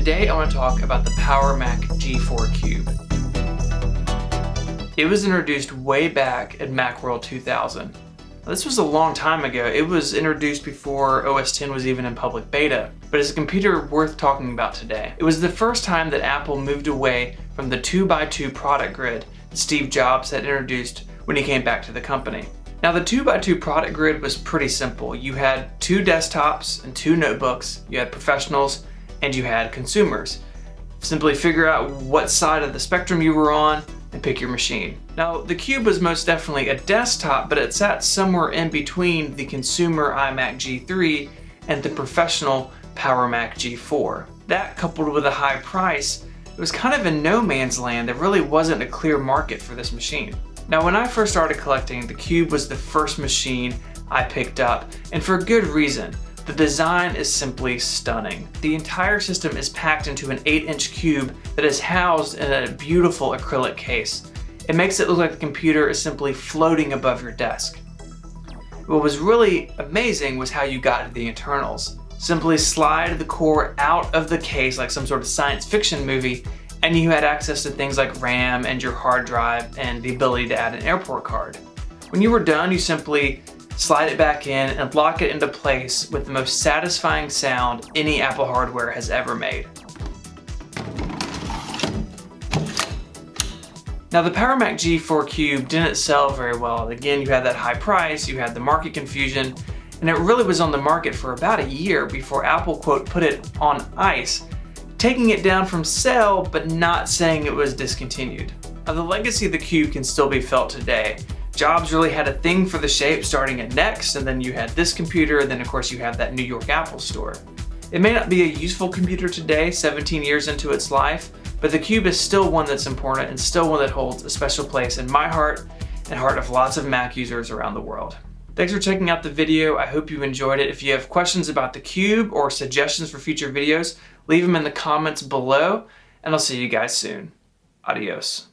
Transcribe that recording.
Today I want to talk about the Power Mac G4 Cube. It was introduced way back at Macworld 2000. This was a long time ago. It was introduced before OS X was even in public beta, but it's a computer worth talking about today. It was the first time that Apple moved away from the 2x2 product grid that Steve Jobs had introduced when he came back to the company. Now the 2x2 product grid was pretty simple. You had 2 desktops and 2 notebooks. You had professionals and you had consumers. Simply figure out what side of the spectrum you were on and pick your machine. Now the Cube was most definitely a desktop, but it sat somewhere in between the consumer iMac G3 and the professional Power Mac G4. That, coupled with a high price, it was kind of in no man's land. There really wasn't a clear market for this machine. Now when I first started collecting, the Cube was the first machine I picked up, and for good reason. The design is simply stunning. The entire system is packed into an 8-inch cube that is housed in a beautiful acrylic case. It makes it look like the computer is simply floating above your desk. What was really amazing was how you got to the internals. Simply slide the core out of the case like some sort of science fiction movie, and you had access to things like RAM and your hard drive and the ability to add an airport card. When you were done, you simply slide it back in and lock it into place with the most satisfying sound any Apple hardware has ever made. Now the Power Mac G4 Cube didn't sell very well. Again, you had that high price, you had the market confusion, and it really was on the market for about a year before Apple, quote, put it on ice, taking it down from sale but not saying it was discontinued. Now the legacy of the Cube can still be felt today. Jobs really had a thing for the shape starting at Next, and then you had this computer, and then of course you have that New York Apple store. It may not be a useful computer today, 17 years into its life, but the Cube is still one that's important and still one that holds a special place in my heart and heart of lots of Mac users around the world. Thanks for checking out the video. I hope you enjoyed it. If you have questions about the Cube or suggestions for future videos, leave them in the comments below, and I'll see you guys soon. Adios.